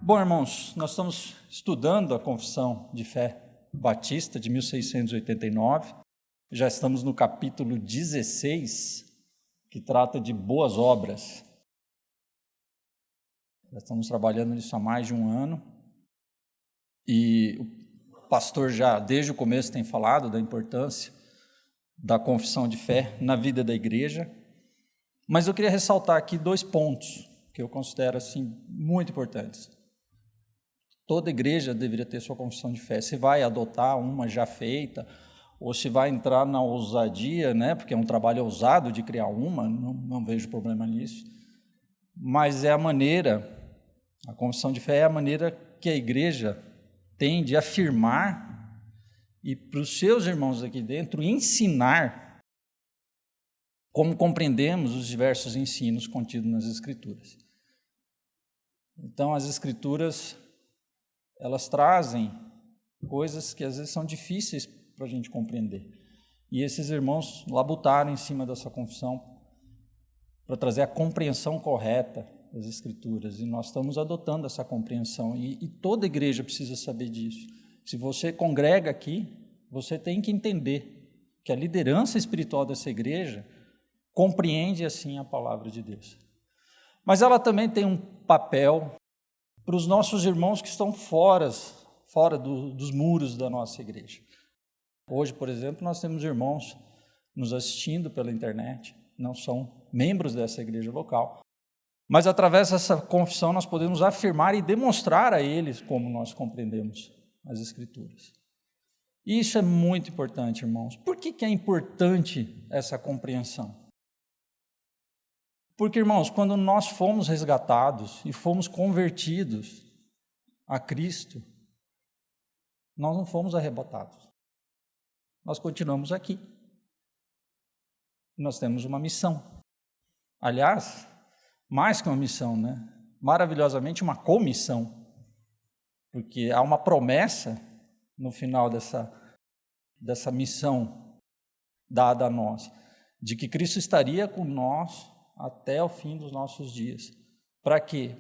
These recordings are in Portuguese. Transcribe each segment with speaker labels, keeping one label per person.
Speaker 1: Bom, irmãos, nós estamos estudando a Confissão de Fé Batista de 1689, já estamos no capítulo 16, que trata de boas obras. Já estamos trabalhando nisso há mais de um ano, e o pastor já, desde o começo, tem falado da importância da confissão de fé na vida da igreja, mas eu queria ressaltar aqui dois pontos que eu considero assim, muito importantes. Toda igreja deveria ter sua confissão de fé. Se vai adotar uma já feita, ou se vai entrar na ousadia, porque é um trabalho ousado de criar uma, não vejo problema nisso, mas é a maneira, a confissão de fé é a maneira que a igreja tem de afirmar e para os seus irmãos aqui dentro ensinar como compreendemos os diversos ensinos contidos nas Escrituras. Então, as Escrituras, elas trazem coisas que às vezes são difíceis para a gente compreender. E esses irmãos labutaram em cima dessa confissão para trazer a compreensão correta das Escrituras. E nós estamos adotando essa compreensão. E toda igreja precisa saber disso. Se você congrega aqui, você tem que entender que a liderança espiritual dessa igreja compreende assim a palavra de Deus. Mas ela também tem um papel para os nossos irmãos que estão fora dos muros da nossa igreja. Hoje, por exemplo, nós temos irmãos nos assistindo pela internet, não são membros dessa igreja local, mas através dessa confissão nós podemos afirmar e demonstrar a eles como nós compreendemos as Escrituras. E isso é muito importante, irmãos. Por que é importante essa compreensão? Porque, irmãos, quando nós fomos resgatados e fomos convertidos a Cristo, nós não fomos arrebatados. Nós continuamos aqui. Nós temos uma missão. Aliás, mais que uma missão, maravilhosamente uma comissão. Porque há uma promessa no final dessa missão dada a nós, de que Cristo estaria com nós até o fim dos nossos dias. Para quê?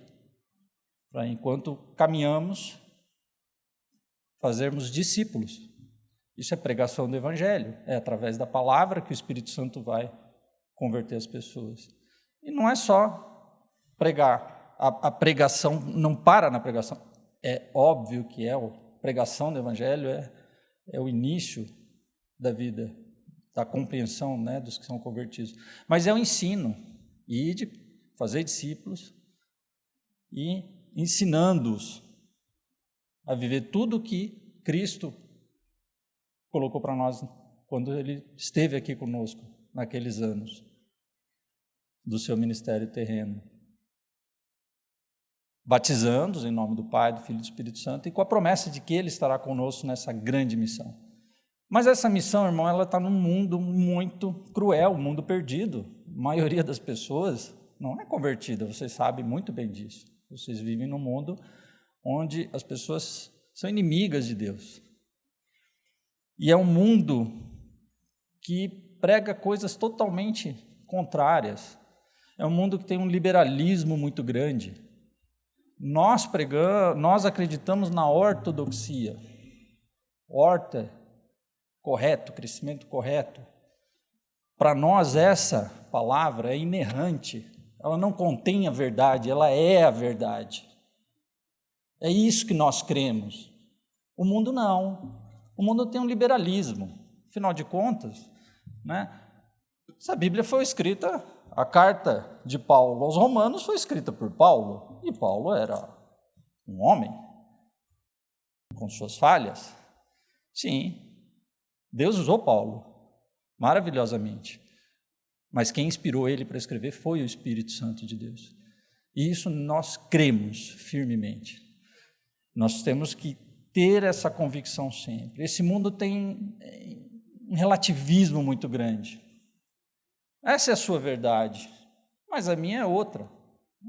Speaker 1: Para, enquanto caminhamos, fazermos discípulos. Isso é pregação do Evangelho, é através da palavra que o Espírito Santo vai converter as pessoas. E não é só pregar, a pregação não para na pregação, é óbvio que a pregação do Evangelho é o início da vida, da compreensão dos que são convertidos, mas é o ensino, ide, fazer discípulos e ensinando-os a viver tudo o que Cristo colocou para nós quando Ele esteve aqui conosco naqueles anos do seu ministério terreno, batizando-os em nome do Pai, do Filho e do Espírito Santo e com a promessa de que Ele estará conosco nessa grande missão. Mas essa missão, irmão, ela está num mundo muito cruel, um mundo perdido. A maioria das pessoas não é convertida, vocês sabem muito bem disso. Vocês vivem num mundo onde as pessoas são inimigas de Deus. E é um mundo que prega coisas totalmente contrárias. É um mundo que tem um liberalismo muito grande. Nós acreditamos na ortodoxia. Horta, correto, crescimento correto. Para nós essa palavra é inerrante, ela não contém a verdade, ela é a verdade. É isso que nós cremos. O mundo não. O mundo tem um liberalismo. Afinal de contas, essa Bíblia foi escrita, a carta de Paulo aos Romanos foi escrita por Paulo, e Paulo era um homem com suas falhas. Sim, Deus usou Paulo maravilhosamente, mas quem inspirou ele para escrever foi o Espírito Santo de Deus. E isso nós cremos firmemente. Nós temos que ter essa convicção sempre. Esse mundo tem um relativismo muito grande. Essa é a sua verdade, mas a minha é outra.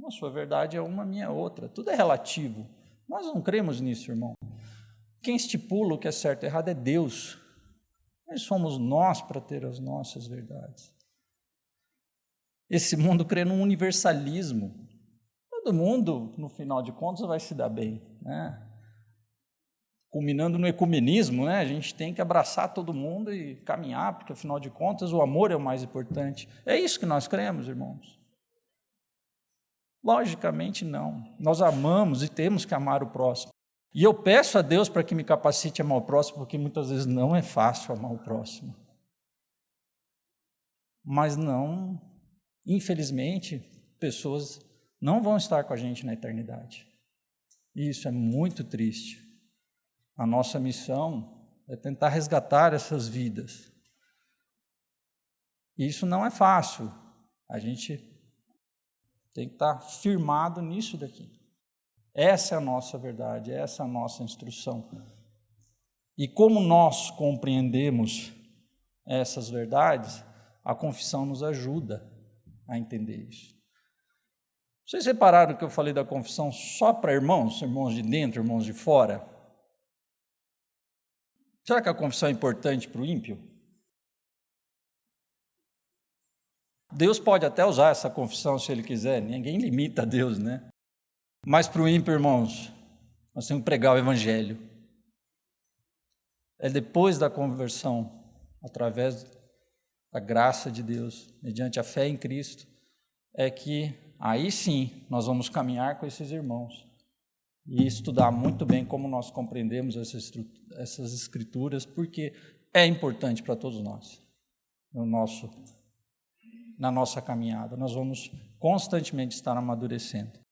Speaker 1: A sua verdade é uma, a minha é outra. Tudo é relativo. Nós não cremos nisso, irmão. Quem estipula o que é certo e errado é Deus. Mas somos nós para ter as nossas verdades. Esse mundo crê num universalismo. todo mundo, no final de contas, vai se dar bem, né? Culminando no ecumenismo, né? A gente tem que abraçar todo mundo e caminhar, porque, afinal de contas, o amor é o mais importante. É isso que nós cremos, irmãos? Logicamente, não. Nós amamos e temos que amar o próximo. E eu peço a Deus para que me capacite a amar o próximo, porque muitas vezes não é fácil amar o próximo. Mas não, infelizmente, pessoas não vão estar com a gente na eternidade. E isso é muito triste. A nossa missão é tentar resgatar essas vidas. E isso não é fácil. A gente tem que estar firmado nisso daqui. Essa é a nossa verdade, essa é a nossa instrução. E como nós compreendemos essas verdades, a confissão nos ajuda a entender isso. Vocês repararam que eu falei da confissão só para irmãos de dentro, irmãos de fora? Será que a confissão é importante para o ímpio? Deus pode até usar essa confissão se Ele quiser, ninguém limita a Deus, né? Mas para o ímpio, irmãos, nós temos que pregar o Evangelho. É depois da conversão, através da graça de Deus, mediante a fé em Cristo, é que aí sim nós vamos caminhar com esses irmãos e estudar muito bem como nós compreendemos essas escrituras, porque é importante para todos nós, na nossa caminhada. Nós vamos constantemente estar amadurecendo.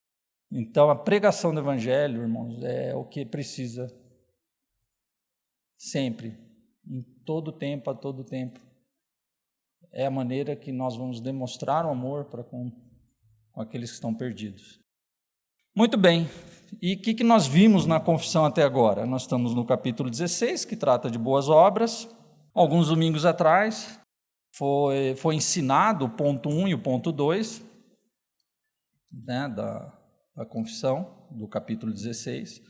Speaker 1: Então, a pregação do Evangelho, irmãos, é o que precisa sempre, em todo tempo, a todo tempo. É a maneira que nós vamos demonstrar o amor para com aqueles que estão perdidos. Muito bem, e o que nós vimos na confissão até agora? Nós estamos no capítulo 16, que trata de boas obras. Alguns domingos atrás foi ensinado o ponto 1 e o ponto 2, né, da confissão, do capítulo 16.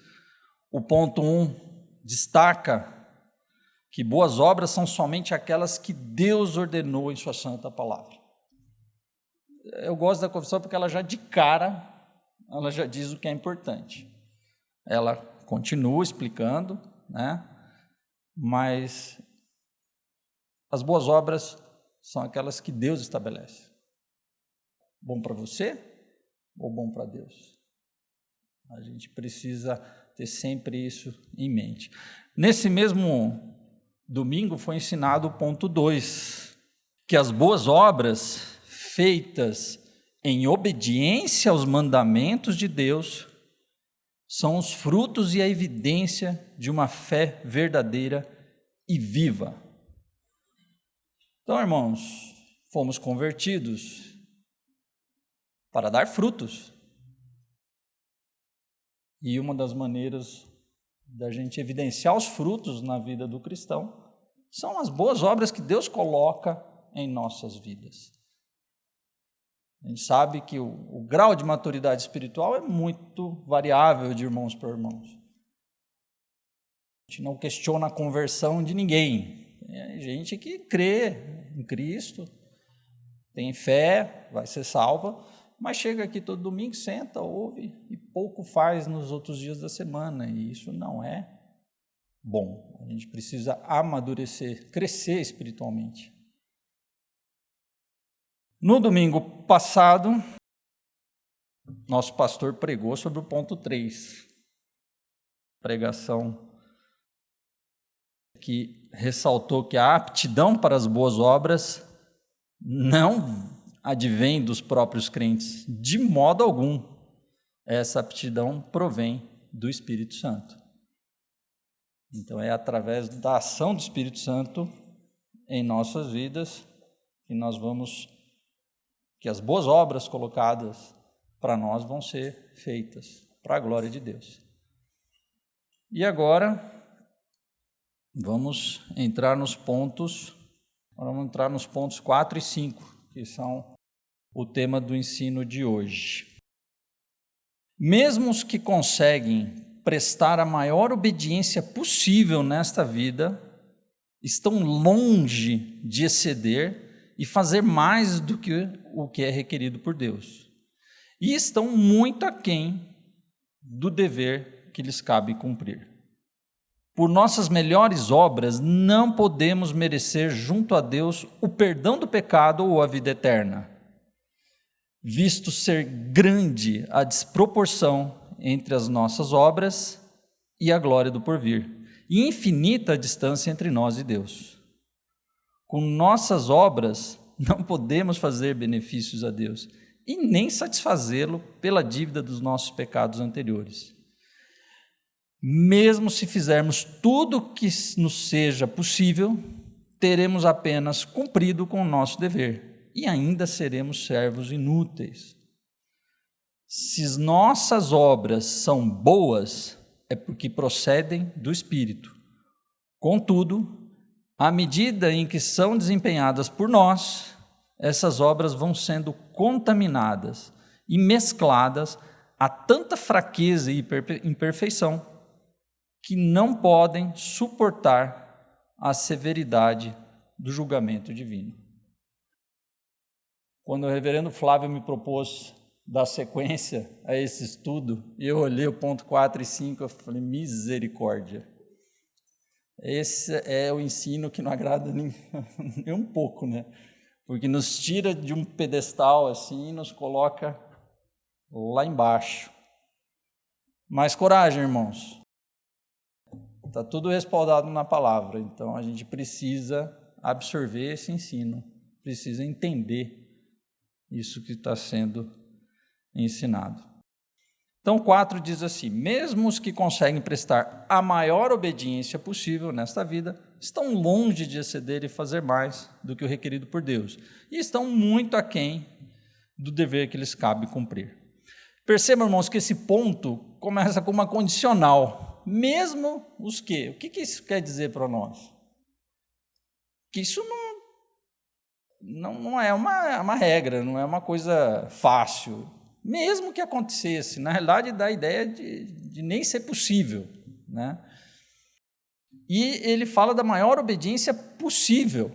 Speaker 1: O ponto 1 destaca que boas obras são somente aquelas que Deus ordenou em sua santa palavra. Eu gosto da confissão porque ela já de cara, ela já diz o que é importante. Ela continua explicando, né? Mas as boas obras são aquelas que Deus estabelece. Bom para você ou bom para Deus? A gente precisa ter sempre isso em mente. Nesse mesmo domingo foi ensinado o ponto 2, que as boas obras feitas em obediência aos mandamentos de Deus são os frutos e a evidência de uma fé verdadeira e viva. Então, irmãos, fomos convertidos para dar frutos. E uma das maneiras da gente evidenciar os frutos na vida do cristão são as boas obras que Deus coloca em nossas vidas. A gente sabe que o grau de maturidade espiritual é muito variável de irmãos para irmãos. A gente não questiona a conversão de ninguém. É gente que crê em Cristo, tem fé, vai ser salva, mas chega aqui todo domingo, senta, ouve e pouco faz nos outros dias da semana. E isso não é bom. A gente precisa amadurecer, crescer espiritualmente. No domingo passado, nosso pastor pregou sobre o ponto 3, pregação que ressaltou que a aptidão para as boas obras não advém dos próprios crentes, de modo algum. Essa aptidão provém do Espírito Santo. Então, é através da ação do Espírito Santo em nossas vidas que as boas obras colocadas para nós vão ser feitas para a glória de Deus. E agora vamos entrar nos pontos 4 e 5, que são o tema do ensino de hoje. Mesmo os que conseguem prestar a maior obediência possível nesta vida estão longe de exceder e fazer mais do que o que é requerido por Deus. e estão muito aquém do dever que lhes cabe cumprir. Por nossas melhores obras, não podemos merecer junto a Deus o perdão do pecado ou a vida eterna, visto ser grande a desproporção entre as nossas obras e a glória do porvir, e infinita a distância entre nós e Deus. Com nossas obras, não podemos fazer benefícios a Deus, e nem satisfazê-lo pela dívida dos nossos pecados anteriores. Mesmo se fizermos tudo o que nos seja possível, teremos apenas cumprido com o nosso dever, e ainda seremos servos inúteis. Se nossas obras são boas, é porque procedem do Espírito. Contudo, à medida em que são desempenhadas por nós, essas obras vão sendo contaminadas e mescladas a tanta fraqueza e imperfeição que não podem suportar a severidade do julgamento divino. Quando o reverendo Flávio me propôs dar sequência a esse estudo, eu olhei o ponto 4 e 5 e falei, misericórdia. Esse é o ensino que não agrada nem um pouco, né? Porque nos tira de um pedestal assim e nos coloca lá embaixo. Mas coragem, irmãos. Está tudo respaldado na palavra, então a gente precisa absorver esse ensino, precisa entender isso que está sendo ensinado. Então, 4 diz assim: mesmo os que conseguem prestar a maior obediência possível nesta vida, estão longe de exceder e fazer mais do que o requerido por Deus, e estão muito aquém do dever que lhes cabe cumprir. Percebam, irmãos, que esse ponto começa com uma condicional. Mesmo os que? O que isso quer dizer para nós? Que isso não é uma regra, não é uma coisa fácil. Mesmo que acontecesse, na realidade dá a ideia de nem ser possível, né? E ele fala da maior obediência possível.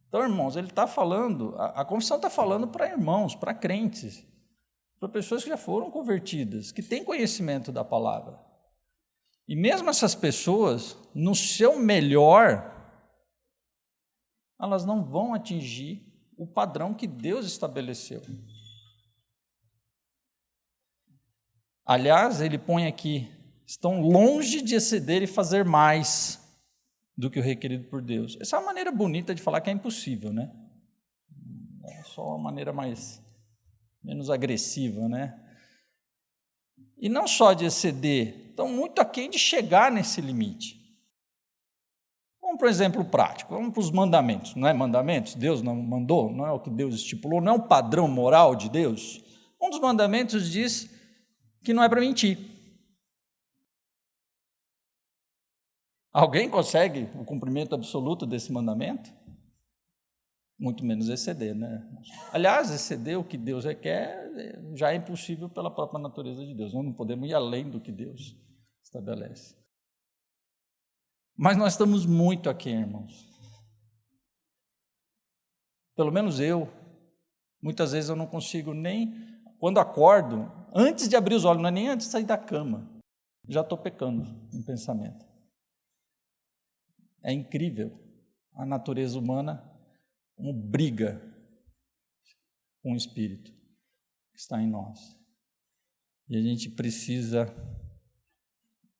Speaker 1: Então, irmãos, ele está falando, a confissão está falando para irmãos, para crentes, para pessoas que já foram convertidas, que têm conhecimento da palavra. E mesmo essas pessoas, no seu melhor, elas não vão atingir o padrão que Deus estabeleceu. Aliás, ele põe aqui, estão longe de exceder e fazer mais do que o requerido por Deus. Essa é uma maneira bonita de falar que é impossível, né? É só uma maneira menos agressiva, né? E não só de exceder, estão muito aquém de chegar nesse limite. Vamos para um exemplo prático, vamos para os mandamentos. Não é mandamentos? Deus não mandou, não é o que Deus estipulou, não é um padrão moral de Deus. Um dos mandamentos diz que não é para mentir. Alguém consegue o cumprimento absoluto desse mandamento? Muito menos exceder, né? Aliás, exceder o que Deus requer já é impossível pela própria natureza de Deus. Nós não podemos ir além do que Deus estabelece. Mas nós estamos muito aquém, irmãos. Pelo menos eu, muitas vezes eu não consigo nem, quando acordo, antes de abrir os olhos, não é nem antes de sair da cama, já estou pecando em pensamento. É incrível a natureza humana como briga com o Espírito que está em nós. E a gente precisa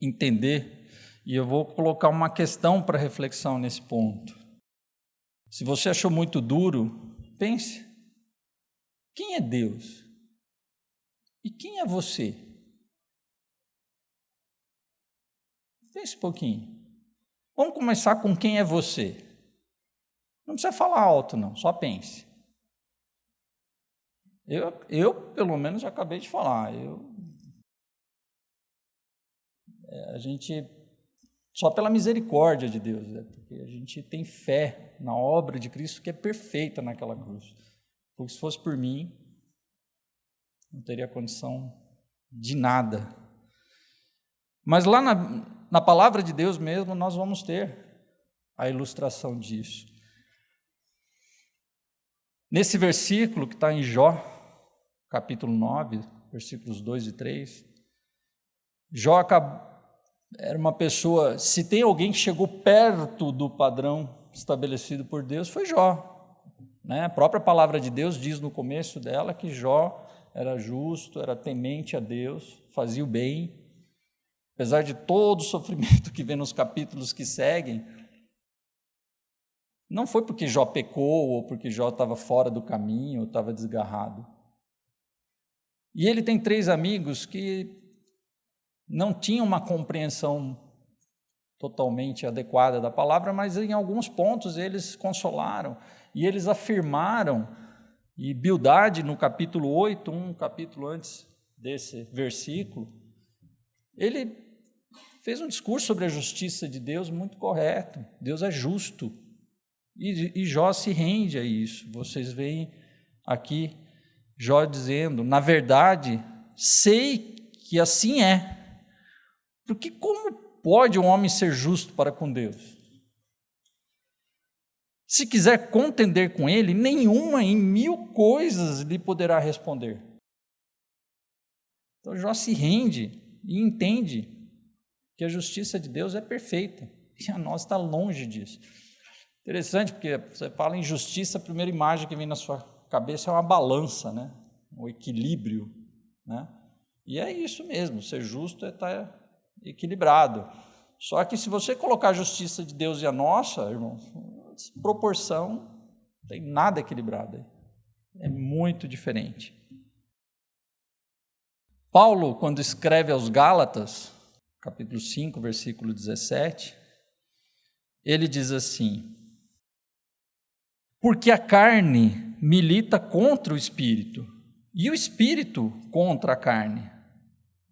Speaker 1: entender, e eu vou colocar uma questão para reflexão nesse ponto. Se você achou muito duro, pense, quem é Deus? E quem é você? Pense um pouquinho. Vamos começar com quem é você. Não precisa falar alto, não, só pense. Eu pelo menos, já acabei de falar. A gente, só pela misericórdia de Deus, porque a gente tem fé na obra de Cristo que é perfeita naquela cruz. Porque se fosse por mim, não teria condição de nada. Mas lá na palavra de Deus mesmo, nós vamos ter a ilustração disso. Nesse versículo que está em Jó, capítulo 9, versículos 2 e 3. Jó era uma pessoa, se tem alguém que chegou perto do padrão estabelecido por Deus, foi Jó. A própria palavra de Deus diz no começo dela que Jó era justo, era temente a Deus, fazia o bem. Apesar de todo o sofrimento que vem nos capítulos que seguem, não foi porque Jó pecou ou porque Jó estava fora do caminho ou estava desgarrado. E ele tem 3 amigos que não tinham uma compreensão totalmente adequada da palavra, mas em alguns pontos eles consolaram e eles afirmaram. E Bildade, no capítulo 8, um capítulo antes desse versículo, ele fez um discurso sobre a justiça de Deus muito correto. Deus é justo. E Jó se rende a isso. Vocês veem aqui Jó dizendo, na verdade, sei que assim é. Porque como pode um homem ser justo para com Deus? Se quiser contender com ele, nenhuma em 1000 coisas lhe poderá responder. Então Jó se rende e entende que a justiça de Deus é perfeita, e a nossa está longe disso. Interessante, porque você fala em justiça, a primeira imagem que vem na sua cabeça é uma balança, um equilíbrio, E é isso mesmo, ser justo é estar equilibrado. Só que se você colocar a justiça de Deus e a nossa, irmãos, proporção, não tem nada equilibrado aí. É muito diferente. Paulo, quando escreve aos Gálatas, capítulo 5, versículo 17, ele diz assim: porque a carne milita contra o espírito, e o espírito contra a carne,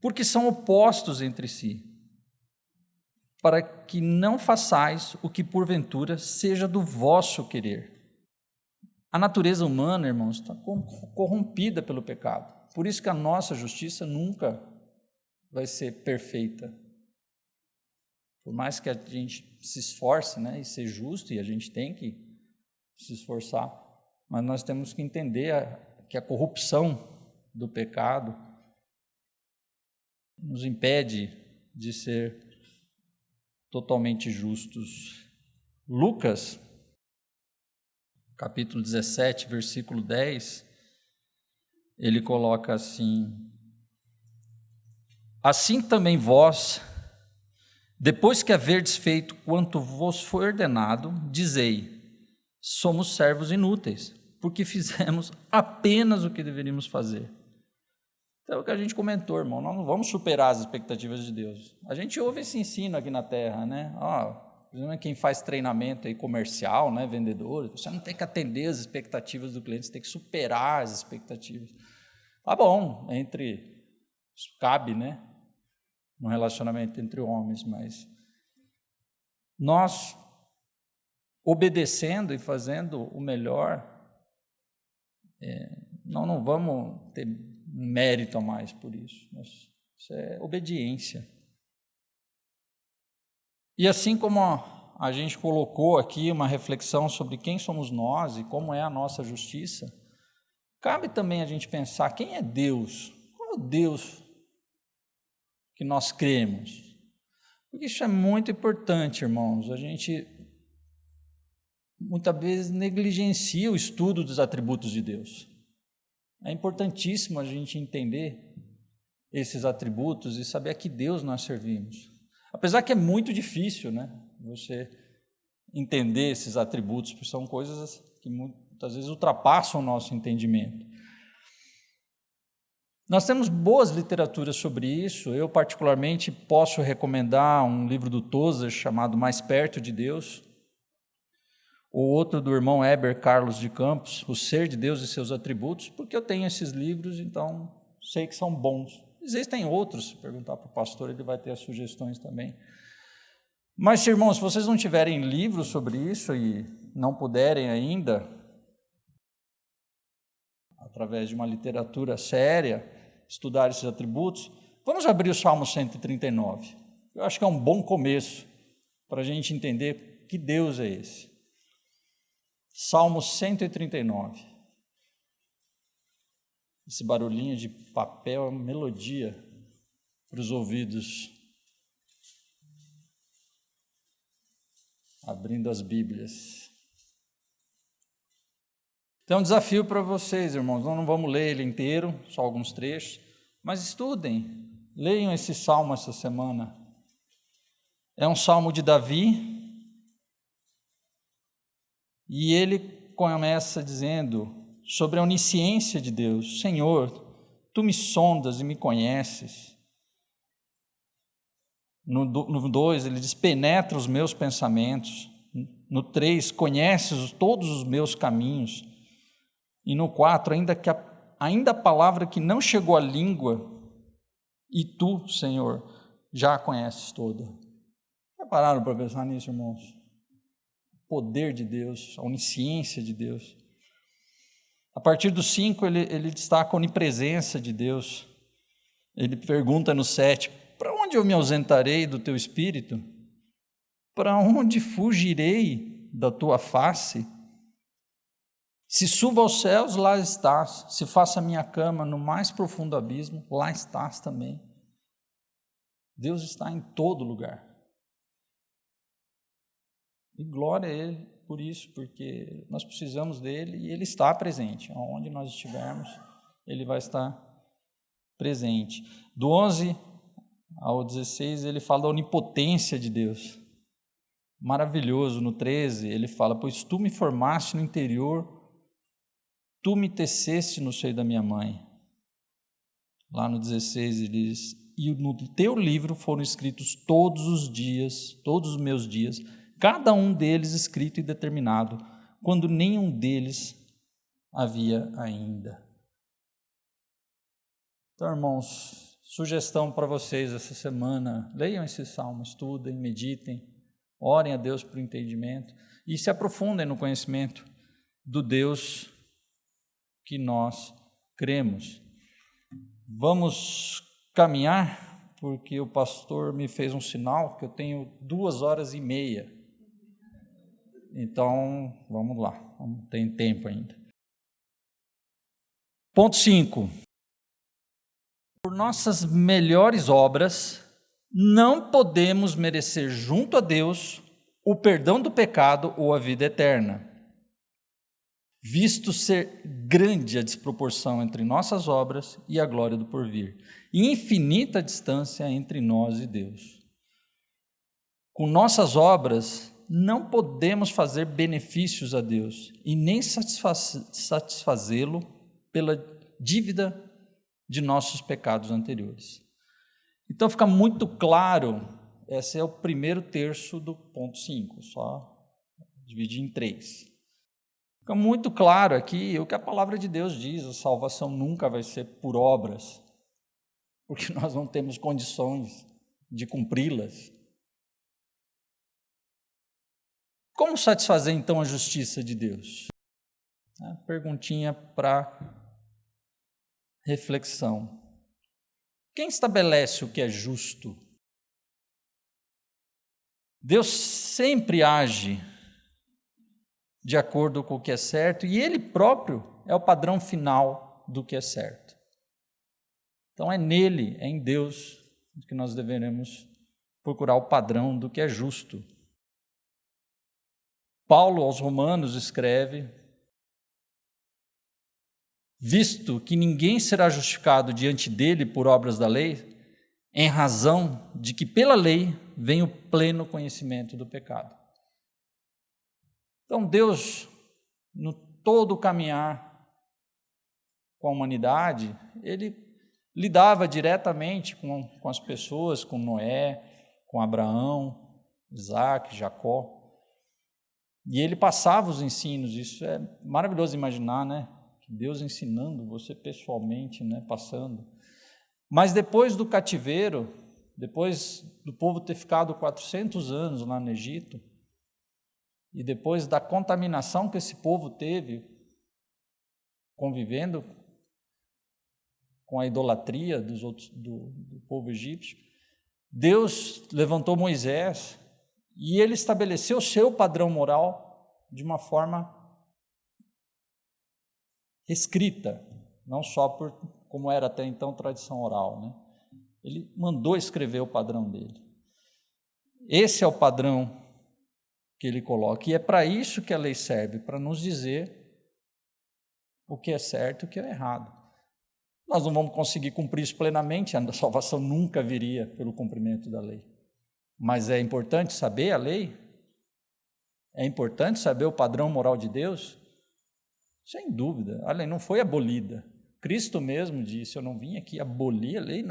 Speaker 1: porque são opostos entre si, para que não façais o que porventura seja do vosso querer. A natureza humana, irmãos, está corrompida pelo pecado. Por isso que a nossa justiça nunca vai ser perfeita. Por mais que a gente se esforce, e ser justo, e a gente tem que se esforçar, mas nós temos que entender que a corrupção do pecado nos impede de ser totalmente justos. Lucas, capítulo 17, versículo 10, ele coloca assim: assim também vós, depois que haverdes feito quanto vos foi ordenado, dizei: somos servos inúteis, porque fizemos apenas o que deveríamos fazer. Então é o que a gente comentou, irmão, nós não vamos superar as expectativas de Deus. A gente ouve esse ensino aqui na Terra, quem faz treinamento aí comercial, vendedor, você não tem que atender as expectativas do cliente, você tem que superar as expectativas. Tá bom, isso cabe, num relacionamento entre homens, mas nós, obedecendo e fazendo o melhor, não vamos ter mérito a mais por isso. Isso é obediência. E assim como a gente colocou aqui uma reflexão sobre quem somos nós e como é a nossa justiça, cabe também a gente pensar quem é Deus, qual é o Deus que nós cremos. Porque isso é muito importante, irmãos. A gente muitas vezes negligencia o estudo dos atributos de Deus. É importantíssimo a gente entender esses atributos e saber a que Deus nós servimos. Apesar que é muito difícil, você entender esses atributos, porque são coisas que muitas vezes ultrapassam o nosso entendimento. Nós temos boas literaturas sobre isso. Eu, particularmente, posso recomendar um livro do Tozer chamado Mais Perto de Deus, ou outro do irmão Heber Carlos de Campos, O Ser de Deus e Seus Atributos, porque eu tenho esses livros, então sei que são bons. Existem outros, se perguntar para o pastor, ele vai ter as sugestões também. Mas, irmãos, se vocês não tiverem livros sobre isso e não puderem ainda, através de uma literatura séria, estudar esses atributos, vamos abrir o Salmo 139. Eu acho que é um bom começo para a gente entender que Deus é esse. Salmo 139. Esse barulhinho de papel é uma melodia para os ouvidos. Abrindo as Bíblias. Então, um desafio para vocês, irmãos. Nós não vamos ler ele inteiro, só alguns trechos, mas estudem, leiam esse salmo essa semana. É um salmo de Davi, e ele começa dizendo sobre a onisciência de Deus. Senhor, tu me sondas e me conheces. No 2, ele diz, penetra os meus pensamentos. No 3, conheces todos os meus caminhos. E no 4, ainda a palavra que não chegou à língua, e tu, Senhor, já a conheces toda. Já pararam para pensar nisso, irmãos? O poder de Deus, a onisciência de Deus. A partir do 5, ele destaca a onipresença de Deus. Ele pergunta no 7, para onde eu me ausentarei do teu espírito? Para onde fugirei da tua face? Se suba aos céus, lá estás. Se faça a minha cama no mais profundo abismo, lá estás também. Deus está em todo lugar. E glória a Ele por isso, porque nós precisamos dEle e Ele está presente. Onde nós estivermos, Ele vai estar presente. Do 11 ao 16, ele fala da onipotência de Deus. Maravilhoso. No 13, ele fala, pois tu me formaste no interior, tu me teceste no seio da minha mãe. Lá no 16, ele diz, e no teu livro foram escritos todos os dias, todos os meus dias, cada um deles escrito e determinado, quando nenhum deles havia ainda. Então, irmãos, sugestão para vocês essa semana, leiam esse salmo, estudem, meditem, orem a Deus por entendimento e se aprofundem no conhecimento do Deus que nós cremos. Vamos caminhar, porque o pastor me fez um sinal que eu tenho 2h30. Então, vamos lá, tem tempo ainda. Ponto 5. Por nossas melhores obras, não podemos merecer junto a Deus o perdão do pecado ou a vida eterna, visto ser grande a desproporção entre nossas obras e a glória do porvir, e infinita distância entre nós e Deus. Com nossas obras, não podemos fazer benefícios a Deus e nem satisfazê-lo pela dívida de nossos pecados anteriores. Então fica muito claro, esse é o primeiro terço do ponto 5, só dividir em 3. Fica muito claro aqui o que a palavra de Deus diz, a salvação nunca vai ser por obras, porque nós não temos condições de cumpri-las. Como satisfazer então a justiça de Deus? Perguntinha para reflexão. Quem estabelece o que é justo? Deus sempre age de acordo com o que é certo e Ele próprio é o padrão final do que é certo. Então é nele, é em Deus que nós deveremos procurar o padrão do que é justo. Paulo aos Romanos escreve, visto que ninguém será justificado diante dele por obras da lei, em razão de que pela lei vem o pleno conhecimento do pecado. Então Deus, no todo o caminhar com a humanidade, Ele lidava diretamente com as pessoas, com Noé, com Abraão, Isaac, Jacó, e Ele passava os ensinos. Isso é maravilhoso imaginar, né? Deus ensinando você pessoalmente, né, passando. Mas depois do cativeiro, depois do povo ter ficado 400 anos lá no Egito, e depois da contaminação que esse povo teve, convivendo com a idolatria do povo egípcio, Deus levantou Moisés e ele estabeleceu o seu padrão moral de uma forma escrita, não só por como era até então tradição oral, né? Ele mandou escrever o padrão dele. Esse é o padrão que ele coloca, e é para isso que a lei serve, para nos dizer o que é certo e o que é errado. Nós não vamos conseguir cumprir isso plenamente, a salvação nunca viria pelo cumprimento da lei. Mas é importante saber a lei? É importante saber o padrão moral de Deus? Sem dúvida, a lei não foi abolida. Cristo mesmo disse, eu não vim aqui abolir a lei,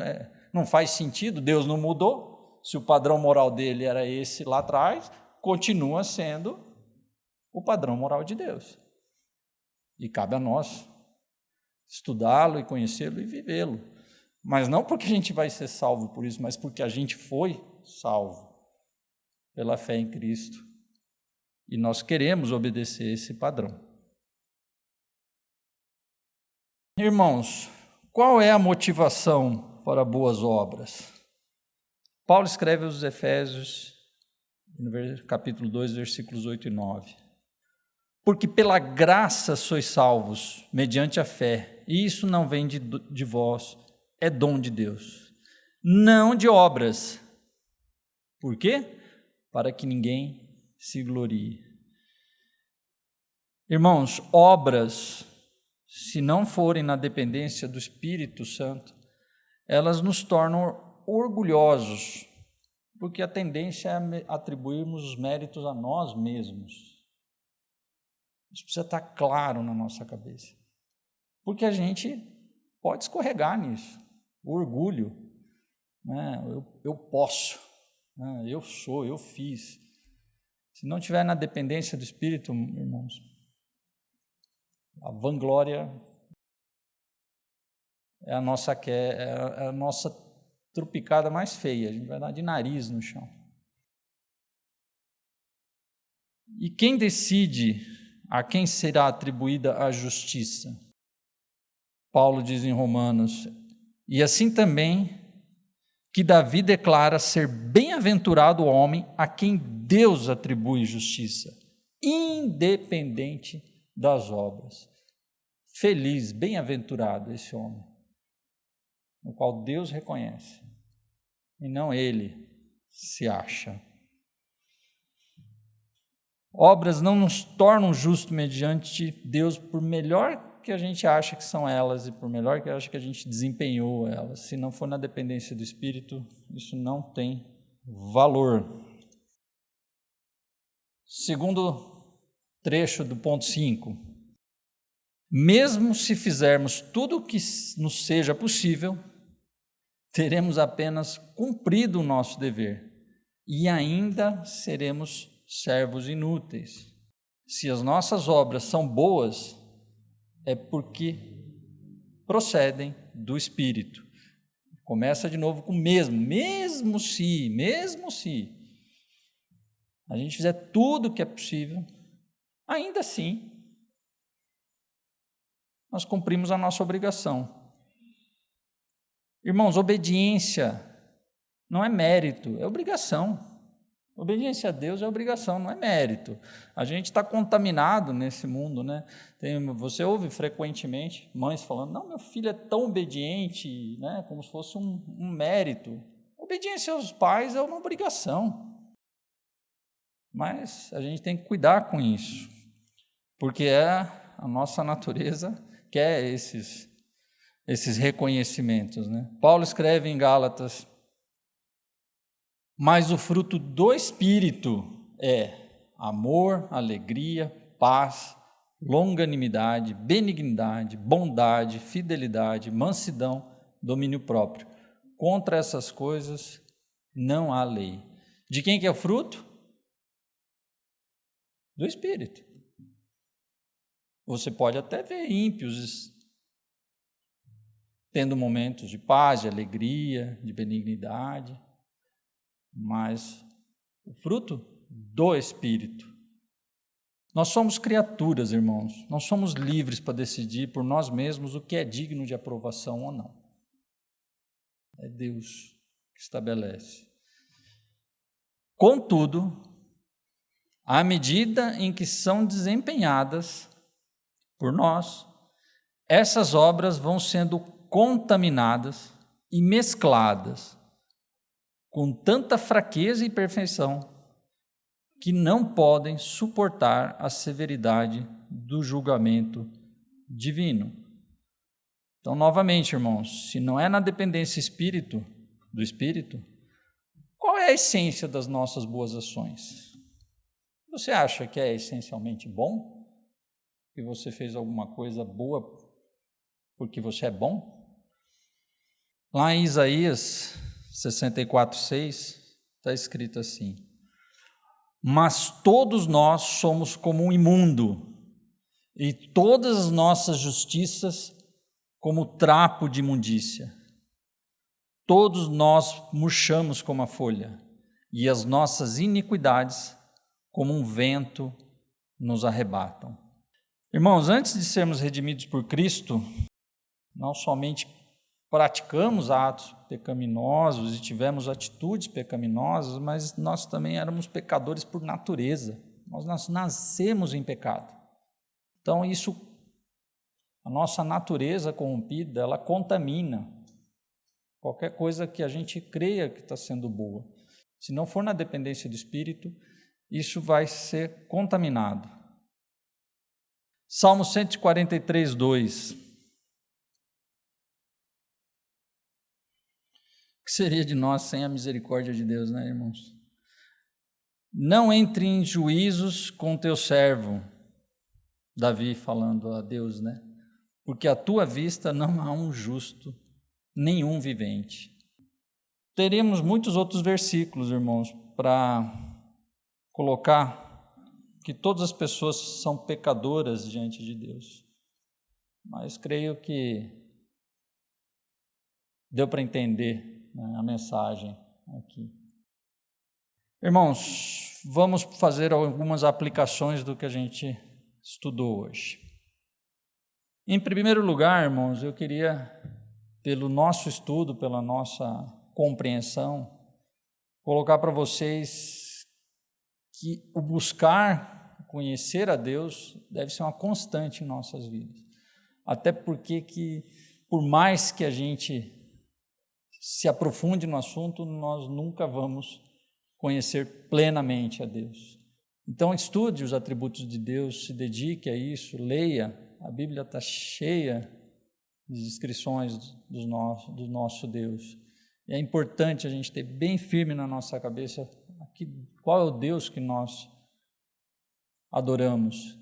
Speaker 1: não faz sentido, Deus não mudou. Se o padrão moral dele era esse lá atrás, continua sendo o padrão moral de Deus. E cabe a nós estudá-lo e conhecê-lo e vivê-lo. Mas não porque a gente vai ser salvo por isso, mas porque a gente foi salvo pela fé em Cristo. E nós queremos obedecer esse padrão. Irmãos, qual é a motivação para boas obras? Paulo escreve aos Efésios, no capítulo 2, versículos 8 e 9. Porque pela graça sois salvos, mediante a fé, e isso não vem de vós, é dom de Deus, não de obras. Por quê? Para que ninguém se glorie. Irmãos, obras, se não forem na dependência do Espírito Santo, elas nos tornam orgulhosos, porque a tendência é atribuirmos os méritos a nós mesmos. Isso precisa estar claro na nossa cabeça, porque a gente pode escorregar nisso. O orgulho, né? Eu posso, né? Eu sou, eu fiz. Se não estiver na dependência do Espírito, irmãos, a vanglória é a nossa trupicada mais feia, a gente vai dar de nariz no chão. E quem decide a quem será atribuída a justiça? Paulo diz em Romanos, e assim também que Davi declara ser bem-aventurado o homem a quem Deus atribui justiça, independente das obras. Feliz, bem-aventurado esse homem, no qual Deus reconhece, e não ele se acha. Obras não nos tornam justos mediante Deus, por melhor que a gente acha que são elas e por melhor que acha que a gente desempenhou elas. Se não for na dependência do Espírito, isso não tem valor. Segundo trecho do ponto 5. Mesmo se fizermos tudo o que nos seja possível, teremos apenas cumprido o nosso dever e ainda seremos servos inúteis. Se as nossas obras são boas, é porque procedem do Espírito. Começa de novo com mesmo se a gente fizer tudo o que é possível, ainda assim, nós cumprimos a nossa obrigação. Irmãos, obediência não é mérito, é obrigação. Obediência a Deus é obrigação, não é mérito. A gente está contaminado nesse mundo, né? Você ouve frequentemente mães falando, não, meu filho é tão obediente, né? Como se fosse um mérito. Obediência aos pais é uma obrigação. Mas a gente tem que cuidar com isso, porque a nossa natureza quer esses reconhecimentos, né? Paulo escreve em Gálatas, mas o fruto do Espírito é amor, alegria, paz, longanimidade, benignidade, bondade, fidelidade, mansidão, domínio próprio. Contra essas coisas não há lei. De quem que é o fruto? Do Espírito. Você pode até ver ímpios tendo momentos de paz, de alegria, de benignidade, mas o fruto do Espírito. Nós somos criaturas, irmãos, nós somos livres para decidir por nós mesmos o que é digno de aprovação ou não. É Deus que estabelece. Contudo, à medida em que são desempenhadas por nós, essas obras vão sendo contaminadas e mescladas com tanta fraqueza e perfeição que não podem suportar a severidade do julgamento divino. Então, novamente, irmãos, se não é na dependência do Espírito, qual é a essência das nossas boas ações? Você acha que é essencialmente bom? Que você fez alguma coisa boa porque você é bom? Lá em Isaías 64:6 está escrito assim: mas todos nós somos como um imundo, e todas as nossas justiças como trapo de imundícia. Todos nós murchamos como a folha, e as nossas iniquidades, como um vento, nos arrebatam. Irmãos, antes de sermos redimidos por Cristo, não somente praticamos atos pecaminosos e tivemos atitudes pecaminosas, mas nós também éramos pecadores por natureza. Nós nascemos em pecado. Então, a nossa natureza corrompida, ela contamina qualquer coisa que a gente creia que está sendo boa. Se não for na dependência do Espírito, isso vai ser contaminado. Salmo 143:2. O que seria de nós sem a misericórdia de Deus, né, irmãos? Não entre em juízos com teu servo, Davi falando a Deus, né? Porque à tua vista não há um justo, nenhum vivente. Teremos muitos outros versículos, irmãos, para colocar que todas as pessoas são pecadoras diante de Deus. Mas creio que deu para entender, né, a mensagem aqui. Irmãos, vamos fazer algumas aplicações do que a gente estudou hoje. Em primeiro lugar, irmãos, eu queria, pelo nosso estudo, pela nossa compreensão, colocar para vocês que o buscar conhecer a Deus deve ser uma constante em nossas vidas. Até porque por mais que a gente se aprofunde no assunto, nós nunca vamos conhecer plenamente a Deus. Então, estude os atributos de Deus, se dedique a isso, leia. A Bíblia está cheia de descrições do nosso Deus. E é importante a gente ter bem firme na nossa cabeça qual é o Deus que nós adoramos,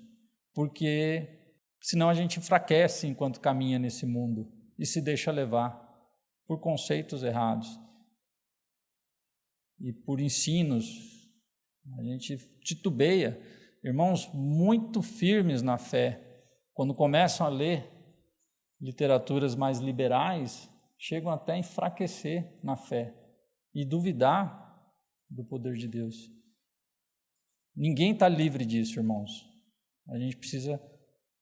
Speaker 1: porque senão a gente enfraquece enquanto caminha nesse mundo e se deixa levar por conceitos errados e por ensinos. A gente titubeia. Irmãos muito firmes na fé, quando começam a ler literaturas mais liberais, chegam até a enfraquecer na fé e duvidar do poder de Deus. Ninguém está livre disso, irmãos. A gente precisa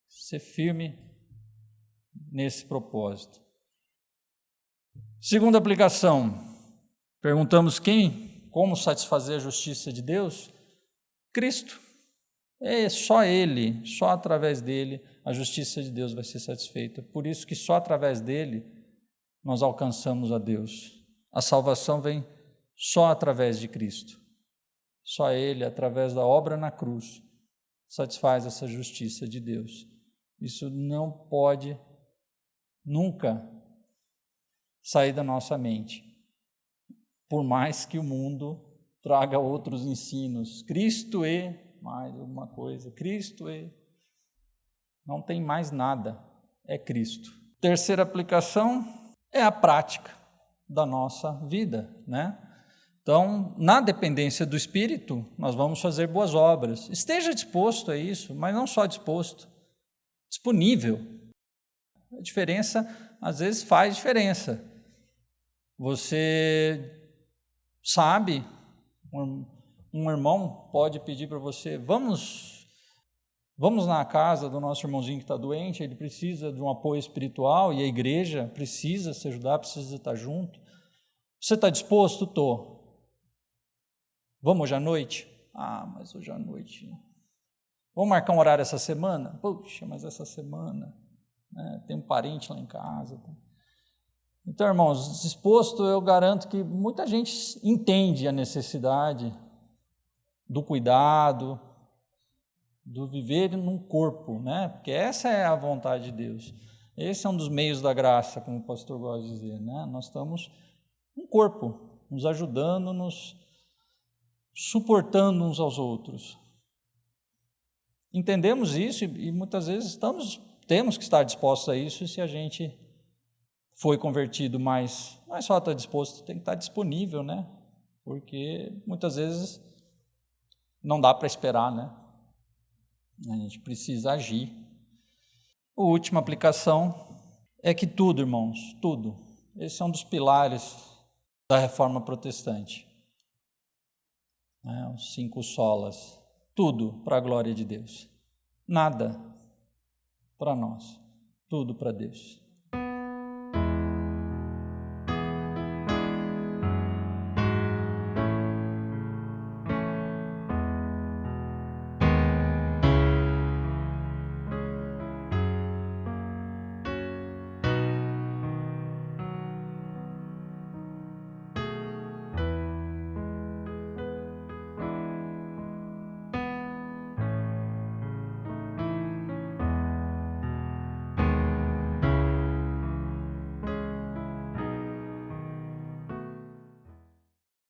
Speaker 1: ser firme nesse propósito. Segunda aplicação, perguntamos como satisfazer a justiça de Deus? Cristo. É só Ele, só através dele, a justiça de Deus vai ser satisfeita. Por isso que só através dele nós alcançamos a Deus. A salvação vem só através de Cristo. Só Ele, através da obra na cruz, satisfaz essa justiça de Deus. Isso não pode nunca sair da nossa mente. Por mais que o mundo traga outros ensinos. Cristo mais alguma coisa. Cristo não tem mais nada. É Cristo. Terceira aplicação é a prática da nossa vida, né? Então, na dependência do Espírito, nós vamos fazer boas obras. Esteja disposto a isso, mas não só disposto, disponível. A diferença, às vezes, faz diferença. Você sabe, um irmão pode pedir para você, vamos na casa do nosso irmãozinho que está doente, ele precisa de um apoio espiritual e a igreja precisa se ajudar, precisa estar junto. Você está disposto? Estou. Vamos hoje à noite? Mas hoje à noite... Vamos marcar um horário essa semana? Puxa, mas essa semana... né? Tem um parente lá em casa. Então, irmãos, disposto, eu garanto que muita gente entende a necessidade do cuidado, do viver num corpo, né? Porque essa é a vontade de Deus. Esse é um dos meios da graça, como o pastor gosta de dizer, né? Nós estamos um corpo, nos ajudando, nos suportando uns aos outros. Entendemos isso e muitas vezes temos que estar dispostos a isso se a gente foi convertido, mas não é só estar disposto, tem que estar disponível, né? Porque muitas vezes não dá para esperar, né? A gente precisa agir. A última aplicação é que tudo, irmãos, tudo. Esse é um dos pilares da reforma protestante. Os 5 solas. Tudo para a glória de Deus. Nada para nós. Tudo para Deus.